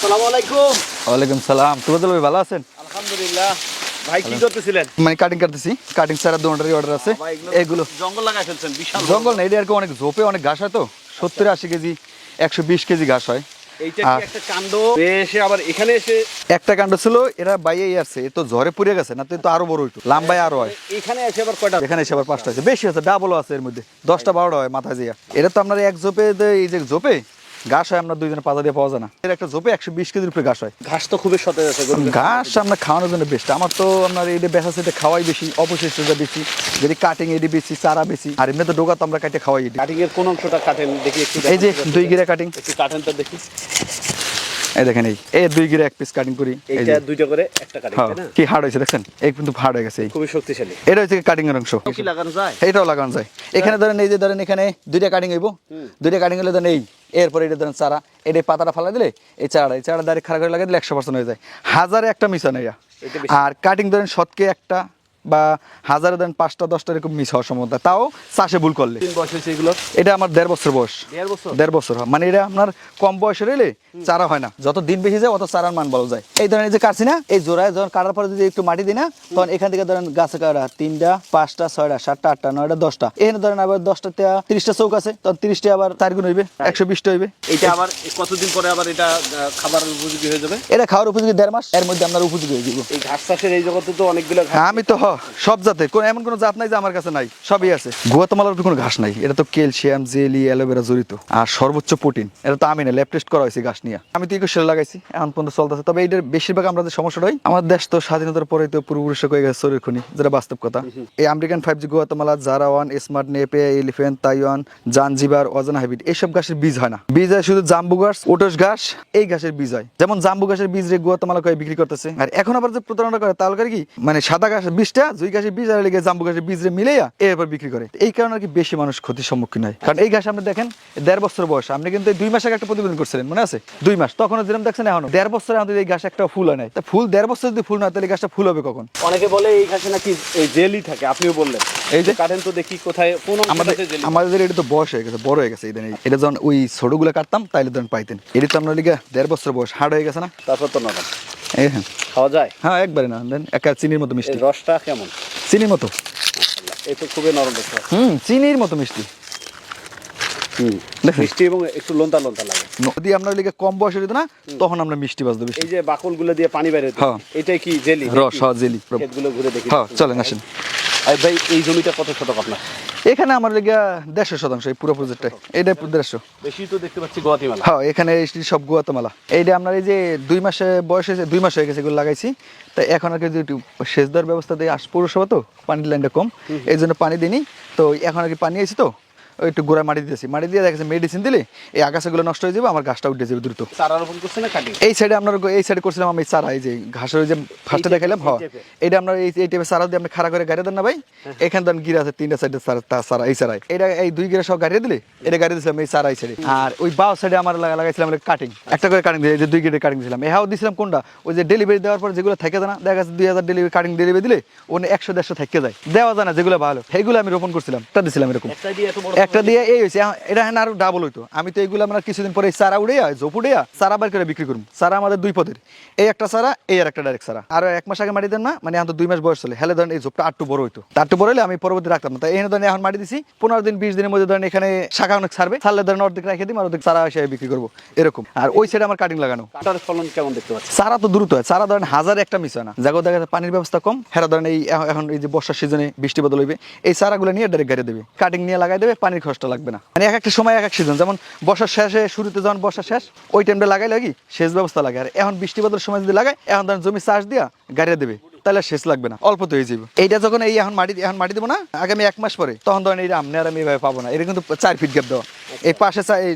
আসসালামু আলাইকুম। ওয়ালাইকুম সালাম। তোফাজ্জল ভাই ভালো আছেন? আলহামদুলিল্লাহ। ভাই কি করতেছিলেন? মানে কাটিং করতেছি, কাটিং ছাড়া দুটারই অর্ডার আছে। এগুলো জঙ্গল লাগাই ফেলছেন, বিশাল জঙ্গল না, এটা আর কি অনেক ঝোপে অনেক ঘাস হয় তো, 70-80 কেজি 120 কেজি ঘাস হয়। এইটা কি একটা কাণ্ড এসে আবার এখানে এসে একটা কাণ্ড ছিল, এরা বাইয়েই আসছে, এ তো ঝড়ে পুড়ে গেছে না, তো আরো বড় হইতো, লাম্বায় আরো হয়। এখানে এসে আবার কয়টা? এখানে এসে আবার 5টা আছে, বেশি আছে, ডাবলও আছে এর মধ্যে, 10টা 12টা হয় মাথায় দিয়া। এটা তো আপনার এক ঝোপে এই যে ঝোপে ঘাস হয়, আপনার 2 জনের পাতা দিয়ে পাওয়া যায় না। এর একটা ঝোপে 120 কেজির উপরে ঘাস হয়। ঘাস তো খুবই সতেজ আছে। ঘাস আপনার খাওয়ানোর জন্য বেস্ট। আমার তো আপনার এই বেচা সেটা খাওয়াই বেশি, অবশিষ্টটা বেশি, যদি কাটিং এটি বেশি, চারা বেশি, আর এমনি তো ডোকা তো আমরা কাটে খাওয়াই এটি। কাটিং এর কোন অংশটা কাটেন দেখি একটু? এই যে 2 গিরা কাটিং, একটু কাটেন তো দেখি। এই দেখেন, এই 2 গিরা 1 পিস কাটিং করি। এই এইটা যে দুইটা করে একটা কাটিং, হ্যাঁ, তাই না? কি হার্ড হয়েছে দেখছেন, এই কিন্তু হার্ড হয়ে গেছে। খুবই শক্তিশালী। এটা হচ্ছে কাটিং এর অংশ, কি লাগানো যায়? এটাও লাগানো যায়। এখানে ধরেন এই যে ধরেন এখানে 2টা কাটিং হইব, 2টা কাটিং হলে ধরেন এই এরপরে এটা ধরেন চারা, এটা পাতাটা ফালা দিলে এই চারাটা ডাইরেক্ট খাড়া করে লাগিয়ে দিলে 100% হয়ে যায়। হাজারে একটা মিস হয় না। আর কাটিং ধরেন শতকে একটা বা হাজারে ধরেন 5টা 10টা এরকম মিস হওয়ার সম্ভাবনা, তাও চাষে ভুল করলে। দিন বয়স হয়েছে এগুলো? এটা আমার 1.5 বছর বয়স। 1.5 বছর? 1.5 বছর হয়। মানে এটা আপনার কম বয়সের হলে চারা হয় না, যত দিন বেশি যায় অত চারার মান ভালো যায়। এই ধরেন এই যে কাটছি না, এই জোড়ায় যখন কাটার পরে যদি একটু মাটি দিই না, তখন এখান থেকে ধরেন গাছে কাটা 3টা 5টা 6টা 7টা 8টা 9টা 10টা, এখানে ধরেন আবার 10টা 30টা চৌক আছে, তখন 30টা আবার 4 গুণ হইবে, 120টা হইবে। এটা আবার কতদিন পরে আবার এটা খাবারের উপযোগী হয়ে যাবে? এটা খাওয়ার উপযোগী 1.5 মাস, এর মধ্যে আপনার উপযোগী হয়ে যাবে। এই ঘাস চাষের এই জগতে তো অনেকগুলো ঘাস। হ্যাঁ, আমি তো সব জাতের, কোন এমন কোনো জাত নাই যে আমার কাছে নাই, সবই আছে। গুয়াতেমালার কোনো ঘাস নাই, এটা তো ক্যালসিয়াম জেলি অ্যালোভেরা জড়িত, আর সর্বোচ্চ প্রোটিন। এটা তো আমি না, ল্যাব টেস্ট করা হয়েছে ঘাস নিয়ে। আমি তো ইকো সেল লাগাইছি, এখন পর্যন্ত চলতেছে। তবে এইটার বেশিরভাগ আমরা যে সমস্যাটা হয়, আমার দেশ তো স্বাধীনতার পরে তো পূর্বপুরুষে হয়ে গেছে শরীর খনি, যেটা বাস্তব কথা। এই আমেরিকান 5G গুয়াতেমালা, জারাওয়ান, স্মার্ট নেপে, এলিফ্যান্ট, তাইওয়ান, জানজিবার, অজানা হাইব্রিড, এইসব ঘাসের বীজ হয় না। বীজ হয় শুধু জাম্বু ঘাস, ওটস ঘাস, এই ঘাসের বীজ হয়। যেমন জাম্বু ঘাসের বীজ রে গুয়াতেমালা করে বিক্রি করতেছে। আর এখন আবার যে প্রতারণা করে তাহলে করে কি, মানে সাদা ঘাসের বীজটা জুই ঘাসের বীজ আর লেগে জাম্বু ঘাসের বীজ রে মিলাইয়া এরপর বিক্রি করে। এই কারণে আর কি বেশি মানুষ ক্ষতির সম্মুখীন হয়। কারণ এই ঘাস আপনি দেখেন 1.5 বছর বয়স, আপনি কিন্তু 2 মাস আগে একটা প্রতিবেদন করছিলেন, মনে আছে? 2 মাস তখনও যেরকম দেখছেন, এখনো 1.5 বছরে আমাদের এই ঘাস একটা ফুল হয় নাই। তা ফুল 1.5 বছর যদি ফুল না, তাহলে গাছটা ফুল হবে কখন? অনেকে বলে এই ঘাসে নাকি এই জেলি থাকে, আপনিও বললেন। এই যে কাটেন তো দেখি কোথায় কোন অংশটাতে জেলি? আমাদের এটা তো বয়স হয়ে গেছে, বড় হয়ে গেছে। এটা যখন ওই ছোটগুলো কাটতাম তাইলে তখন পাইতেন। এটা তো আপনার লিগে 1.5 বছর বয়স, হার্ড হয়ে গেছে না। তারপর তো নরম। এই হ্যাঁ খাওয়া যায়? হ্যাঁ, একবারে না, দেন একা চিনির মতো মিষ্টি। এই রসটা কেমন? চিনির মতো। এই তো খুবই নরম দেখতে। চিনির মতো মিষ্টি। মিষ্টি এবং একটু লোনতা লোনতা লাগে। যদি আপনার লিগে কম বয়সের হতো না, তখন আমরা মিষ্টি বাজতো বেশি। এই যে বাকলগুলো দিয়ে পানি বের হতো, হ্যাঁ। এটাই কি জেলি? রস, হ্যাঁ জেলি। ক্ষেতগুলো ঘুরে দেখি। হ্যাঁ, চলেন আসেন। আর ভাই এই জমিটা কত শতক আপনার? এখানে আমার লিগে 150% এই পুরো প্রজেক্টটা, এইটা 150। বেশি তো দেখতে পাচ্ছি গুয়াতেমালা। হ্যাঁ, এখানে সব গুয়াতেমালা। এইটা আপনার এই যে 2 মাসে বয়স হয়েছে, 2 মাস হয়ে গেছে এগুলো লাগাইছি। তাই এখন আর কি একটু সেচ দেওয়ার ব্যবস্থা দিয়ে পৌরসভা তো পানির লাইনটা কম, এই জন্য পানি দিইনি। তো এখন আর কি পানি আইছি তো ওই একটু গোড়ায় মাটি দিয়েছি, মাটি দিয়ে দেখেছি মেডিসিন দিলে এই আগাছাগুলো নষ্ট হয়ে যাবে, আমার গাছটা উঠে যাবে দ্রুত। চারা রোপণ করছে না কাটিং? এই সাইডে আপনার এই সাইডে করছিলাম আমি চারা, এই যে ঘাসের ওই যে ফার্স্টে দেখাইলাম। হ্যাঁ, এটা আপনার এই টাইপের চারা দিয়ে আপনি খাড়া করে গাড়ি দেন না ভাই, এখানে দেন গিরা আছে 3টা সাইডে চারা, এই চারাই এটা এই 2 গিরা সব গাড়িয়ে দিলে এটা গাড়ি দিয়েছিলাম এই চারা এই সাইডে। আর ওই বাও সাইডে আমার লাগাইছিলাম কাটিং, একটা করে কাটিং দিয়ে, এই যে 2 গিরে কাটিং দিয়েছিলাম। এহাও দিয়েছিলাম কোনটা, ওই যে ডেলিভারি দেওয়ার পর যেগুলো থেকে যায় না, দেখা যাচ্ছে 2000 ডেলিভারি কাটিং ডেলিভারি দিলে ওনে 100-150 থেকে যায়, দেওয়া যায় না যেগুলো ভালো, সেইগুলো আমি রোপণ করছিলাম, একটা দিয়েছিলাম এরকম একটা দিয়ে। এই হয়েছে এটা হ্যাঁ আরো ডাবল হইতো। আমি তো এইগুলো আমরা কিছুদিন পরে চারা উড়ে ঝোপ উড়ে চারা বার করে বিক্রি করবো। চারা আমাদের 2 পদের, এই একটা চারা, এই আর একটা ডাইরেক্ট চারা। আর 1 মাস আগে মাটি দেন না, মানে এখন তো 2 মাস বয়স চলে, হেলে ধরেন এই ঝোপটা আটটু বড় হইতো, আটটু বড় হলে আমি পরবর্তী রাখতাম না। তাই এই ধরেন এখন মাটি দিছি, 15 দিন 20 দিনের মধ্যে ধরেন এখানে শাখা অনেক ছাড়বে, ছাড়লে ধরেন অর্ধেক রেখে দিই, আর অর্ধেক চারা হিসেবে বিক্রি করবো এরকম। আর ওই সাইডে আমার কাটিং লাগানো। কাটার ফলন কেমন দেখতে পাচ্ছি? চারা তো দ্রুত হয়, চারা ধরেন হাজারে একটা মিস হয় না। জায়গা দেখা যায় পানির ব্যবস্থা কম, হেরা ধরেন এই এখন এই যে বর্ষার সিজনে বৃষ্টি বদল হইবে, এই চারাগুলো নিয়ে ডাইরেক্ট গাড়ি দেবে, কাটিং নিয়ে লাগাই দেবে, পানির খরচটা লাগবে না। মানে এক একটা সময় এক এক সিজন, যেমন বর্ষার শেষে শুরুতে যখন বর্ষা শেষ ওই টাইমটা লাগাই লাগি সেচ ব্যবস্থা লাগে। আর এখন বৃষ্টি বদলের সময় যদি লাগাই, এখন ধরেন জমি চাষ দিয়া গাড়িয়ে দেবে, তাহলে সেচ লাগবে না, অল্প তো হয়ে যাবে। এইটা যখন এই এখন মাটি দেবো না আগামী 1 মাস পরে, তখন ধরেন এই আমনে আর আমি এভাবে পাবো না। এটা কিন্তু 4 ফিট গ্যাপ দেওয়া, এই পাশে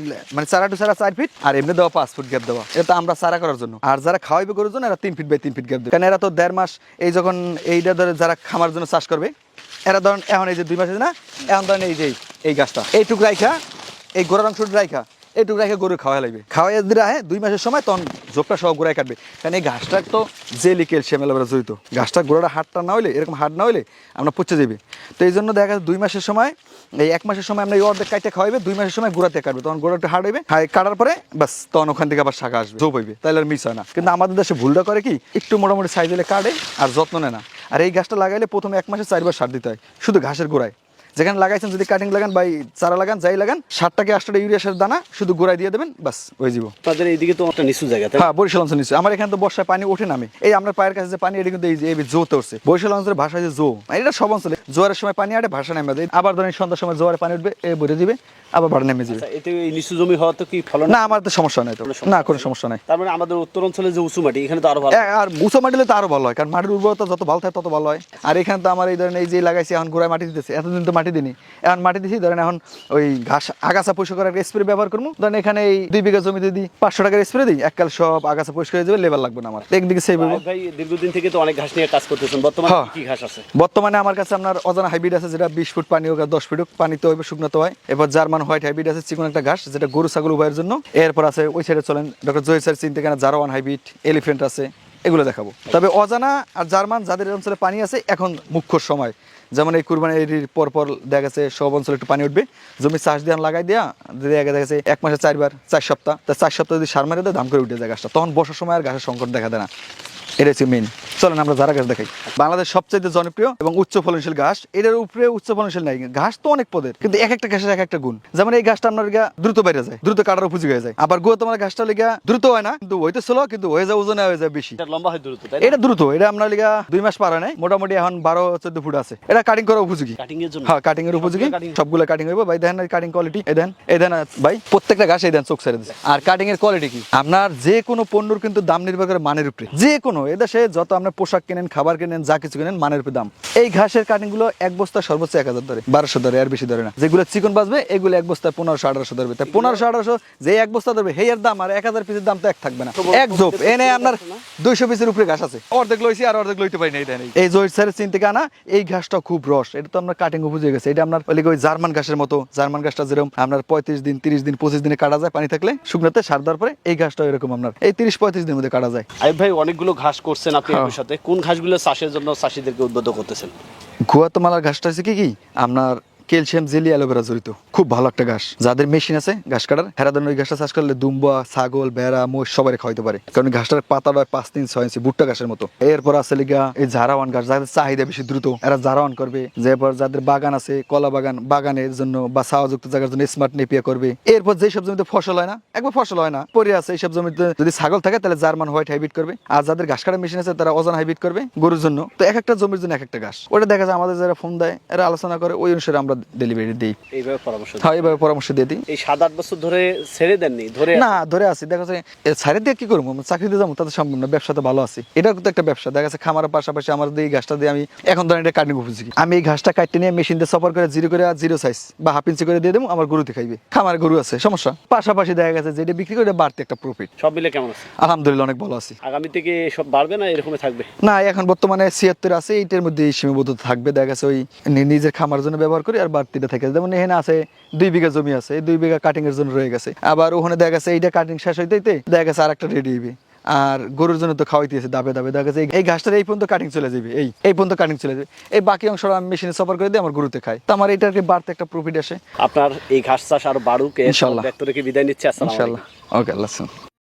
মানে চারা টু চারা 4 ফিট, আর এমনি দেওয়া 5 ফুট গ্যাপ দেওয়া। এটা তো আমরা চারা করার জন্য, আর যারা খাওয়াইবে করার জন্য এরা 3 ফিট বাই 3 ফিট গ্যাপ দেবে। কারণ এরা তো 1.5 মাস এই যখন এইটা ধরে যারা খামার জন্য চাষ করবে, এরা ধরেন এখন এই যে 2 মাস আছে না, এখন ধরেন এই যে এই গাছটা এইটুকু রাইখা, এই গোড়ার অংশটা রাইখা এইটুকু রেখে গরু খাওয়া লাগবে, খাওয়াই যদি রাখে 2 মাসের সময় তখন ঝোপটা সহ গোড়ায় কাটবে। কারণ এই ঘাসটা তো জেলি ক্যালসিয়াম এলাকা জড়িত, ঘাসটা গোড়াটা হাড়টা না হলে, এরকম হাড় না হলে আমরা পচে যাবে। তো এই জন্য দেখা যাচ্ছে 2 মাসের সময়, এই 1 মাসের সময় আমরা এই অর্ধেক কাটতে খাওয়াইবে, 2 মাসের সময় গোড়াতে কাটবে, তখন গোড়াটা হাড় হইবে, কাটার পরে বাস তখন ওখান থেকে আবার শাখা আসবে, ঝোপ হইবে, তাহলে আর মিস হয় না। কিন্তু আমাদের দেশে ভুলটা করে কি, একটু মোটামুটি সাইজ হলে কাটে আর যত্ন নেয় না। আর এই গাছটা লাগাইলে প্রথমে 1 মাসে 4 বার সার দিতে হয় শুধু ঘাসের গোড়ায়। যেখানে লাগাইছেন যদি কাটিং লাগান বা চারা লাগান, যাই লাগান, 7টাকে 8টা ইউরিয়া সার দানা শুধু গোড়ায় দিয়ে দেবেন, বাস হয়ে যাব। আপনাদের এইদিকে তো একটা নিচু জায়গা, হ্যাঁ, বরিশাল অঞ্চল নিচে। আমার এখানে তো বর্ষায় পানি ওঠে নামে, এই আমরা পায়ের কাছে যে পানি, এটা কিন্তু এই যে জোতে উঠছে। বরিশাল অঞ্চলের ভাষা যে জো, এটা সব অঞ্চলে জোয়ারের সময় পানি আটে, ভাষা নেমে যায়, আবার ধরেন সন্ধ্যার সময় জোয়ারে পানি উঠবে, এ ভরে দিবে, আবার ভাড়া নেমে যাবে। এতে এই নিচু জমি হওয়া তো কি ফলন? না, আমার তো সমস্যা নাই, তো না, কোনো সমস্যা নাই। তার মানে আমাদের উত্তর অঞ্চলে যে উঁচু মাটি, এখানে তো আরো ভালো। আর উঁচু মাটি হলে তো আরো ভালো হয়, কারণ মাটির উর্বরতা যত ভালো থাকে তত ভালো হয়। আর এখানে তো আমার এই ধরেন এই যে লাগাইছি, এখন গোড়ায় মাটি দিতেছে, এতদিন তো মাটি দিনি, এখন মাটি দিছি, ধরেন এখন ওই ঘাস আগাছা পরিষ্কার করার স্প্রে ব্যবহার করবো। ধরেন এখানে এই 2 বিঘা জমিতে দিই 500 টাকার স্প্রে দিই, এককাল সব আগাছা পরিষ্কার হয়ে যাবে, লেবার লাগবে না আমার, একদিকে সেভ হইব। ভাই দীর্ঘদিন থেকে তো অনেক ঘাস নিয়ে কাজ করতেছেন, বর্তমানে কি ঘাস আছে? বর্তমানে আমার কাছে আপনার অজানা হাইব্রিড আছে, যেটা 20 ফুট পানি হোক আর 10 ফুট হোক পানিতে হইবে, শুকনাতে হয়। এরপর জার্মান হোয়াইট হাইব্রিড আছে, চিকন একটা ঘাস, যেটা গরু ছাগল উভয়ের জন্য। এরপর আছে ওই সাইডে চলেন ডক্টর জহির স্যার চিনতে কেনা জারওয়ান হাইব্রিড, এলিফ্যান্ট আছে, এগুলো দেখাবো। তবে অজানা আর জার্মান যাদের অঞ্চলে পানি আছে, এখন মুখ্য সময়, যেমন এই কুরবানির পর দেখা গেছে সব অঞ্চলে একটু পানি উঠবে, জমি চাষ দিয়ে লাগাই দেওয়া, দেখা গেছে 1 মাসে 4 বার, 4 সপ্তাহ, তা 4 সপ্তাহ যদি সার মারে দেয়, দাম করে উঠে যায় গাছটা, তখন বর্ষার সময় আর ঘাসের সংকট দেখা দেয় না। এটা হচ্ছে মেন। চলেন আমরা জারা গাছ দেখাই। বাংলাদেশ সবচেয়ে জনপ্রিয় এবং উচ্চ ফলনশীল ঘাস, এটার উপরে উচ্চ ফলনশীল নাই। ঘাস তো অনেক পদের, কিন্তু এক একটা ঘাসের এক একটা গুণ। যেমন এই ঘাসটা আপনার দ্রুত বাইরে যায়, দ্রুত কাটার উপযোগী হয়ে যায়। আবার তোমার ঘাসটা লিগা দ্রুত হয় না, কিন্তু হইতে স্লো, কিন্তু হয়ে যায় ওজনে হয়ে যায় বেশি। এটা লম্বা হয় দ্রুত, তাই না? এটা দ্রুত, এটা আপনার লিগা 2 মাস পার হয় নাই, মোটামুটি এখন 12-14 ফুট আছে। এটা কাটিং করা উপযোগী, কাটিং এর জন্য। হ্যাঁ, কাটিং এর উপযোগী, সবগুলো কাটিং হইব ভাই। দেখেন কাটিং কোয়ালিটি, এই দেন ভাই, প্রত্যেকটা ঘাস এই দেন চোখ ছেড়ে দিচ্ছে। আর কাটিং এর কোয়ালিটি কি, আপনার যে কোনো পণ্যর কিন্তু দাম নির্ভর করে মানের উপরে। যে কোনো এদেশে যত আপনার পোশাক কেনেন, খাবার কেনেন, যা কিছু কেনেন, মানের উপরে দাম। এই ঘাসের কাটিং গুলো এক বস্তা সর্বোচ্চ 1000 ধরে, 1200 ধরে, আর বেশি ধরে না। যেগুলো চিকন বাজবে এগুলো এক বস্তা 1500-1800 ধরবে। তাই 1500-1800 যে এক বস্তা ধরবে, হেয়ার দাম আর 1000 পিসের দাম তো এক থাকবে না। এক জোপ এনে আপনার 200 পিসের উপরে ঘাস আছে, অর্ধেক লইছি আর অর্ধেক লইতে পারি না। এই জহির স্যারের চিন থেকে আনা এই ঘাসটা খুব রস, এটা তো আপনার কাটিং উপযোগী গেছে। এটা আপনার ওই জার্মান ঘাসের মতো, জার্মান ঘাসটা যেরকম আপনার 35 দিন, 30 দিন, 25 দিনে কাটা যায় পানি থাকলে, শুকনাতে সার দেওয়ার পরে এই ঘাসটা এরকম আপনার এই 30-35 দিনের মধ্যে কাটা যায়। আইব ভাই, অনেকগুলো ঘাস করছেন আপনি এর সাথে, কোন ঘাসগুলো চাষের জন্য চাষীদেরকে উদ্বুদ্ধ করতেছেন? গুয়াতেমালার ঘাসটা হচ্ছে কি আপনার ক্যালসিয়াম জেলি অ্যালোভেরা জড়িত, খুব ভালো একটা ঘাস। যাদের মেশিন আছে ঘাস কাটার, হেরা ওই ঘাসটা চাষ করলে দুম্বা, ছাগল, ভেড়া, মোষ সবাই খাওয়াইতে পারে। কারণ ঘাসটার পাতা 5-6 ইঞ্চি, ভুট্টা ঘাসের মতো। এরপর আছে লিগা এই জারাওয়ান ঘাস, যাদের চাহিদা বেশি দ্রুত, এরা জারাওয়ান করবে। এরপর যাদের বাগান আছে, কলা বাগান, বাগানের জন্য বা ছাওয়াযুক্ত জায়গার জন্য স্মার্ট নেপিয়া করবে। এরপর যেসব জমিতে ফসল হয় না, একবার ফসল হয় না পরে আছে, এইসব জমিতে যদি ছাগল থাকে তাহলে জার্মান হোয়াইট হাইব্রিড করবে। আর যাদের ঘাস কাটার মেশিন আছে তারা অজানা হাইব্রিড করবে গরুর জন্য। তো এক একটা জমির জন্য এক একটা ঘাস। ওটা দেখা যায় আমাদের যারা ফোন দেয়, এরা আলোচনা করে, ওই অনুসারে আমরা ডেলিভারি দিই। এইভাবে পরামর্শ হ্যাঁ, এইভাবে পরামর্শ দিয়ে দিই। এই 7-8 বছর ধরে ছেড়ে দেননি? ধরে না, ধরে আছি। দেখা যাচ্ছে ছাড়ে দিয়ে কি করবো, চাকরিতে যাবো তাতে সম্ভব না। ব্যবসাতে ভালো আছি, এটা কিন্তু একটা ব্যবসা। দেখা যাচ্ছে খামারের পাশাপাশি আমার এই ঘাসটা দিয়ে আমি এখন ধরেন এটা কাটিং উপযোগী, আমি এই ঘাসটা কাটতে নিয়ে মেশিন দিয়ে সফর করে জিরো সাইজ বা হাফ ইঞ্চি করে দিয়ে দেবো, আমার গরুতে খাইবে। খামার গরু আছে, সমস্যা। পাশাপাশি দেখা গেছে যেটা বিক্রি করে বাড়তি একটা প্রফিট। সব মিলে কেমন আছে? আলহামদুলিল্লাহ অনেক ভালো আছি। আগামী থেকে সব বাড়বে না এরকমই থাকবে? না, এখন বর্তমানে 76 আছে, এইটার মধ্যে সীমাবদ্ধতা থাকবে। দেখা গেছে ওই নিজের খামার জন্য ব্যবহার করি, আর বাড়তিটা থেকে যেমন এখানে আছে 2 বিঘা জমি আছে, এই 2 বিঘা কাটিং এর জন্য রয়ে গেছে। আবার ওখানে দেখা গেছে এইটা কাটিং শেষ হইতে দেখা গেছে আর একটা রেডি হইবে। আর গরুর জন্য তো খাওয়াইতেছে দাবে দেখা গেছে এই ঘাসটার এই পর্যন্ত কাটিং চলে যাবে, এই পর্যন্ত কাটিং চলে যাবে। এই বাকি অংশটা আমি মেশিনে সফর করে দিই, আমার গরুতে খাই। তো আমার এটাকে বাড়তে একটা প্রফিট আসে। আপনার এই ঘাস চাষ আরো বাড়ুক, ইনশাআল্লাহ। ব্যক্ত রেখে বিদায় নিচ্ছে। আসসালামু আলাইকুম। ইনশাআল্লাহ। ওকে, আল্লাহ হাফেজ।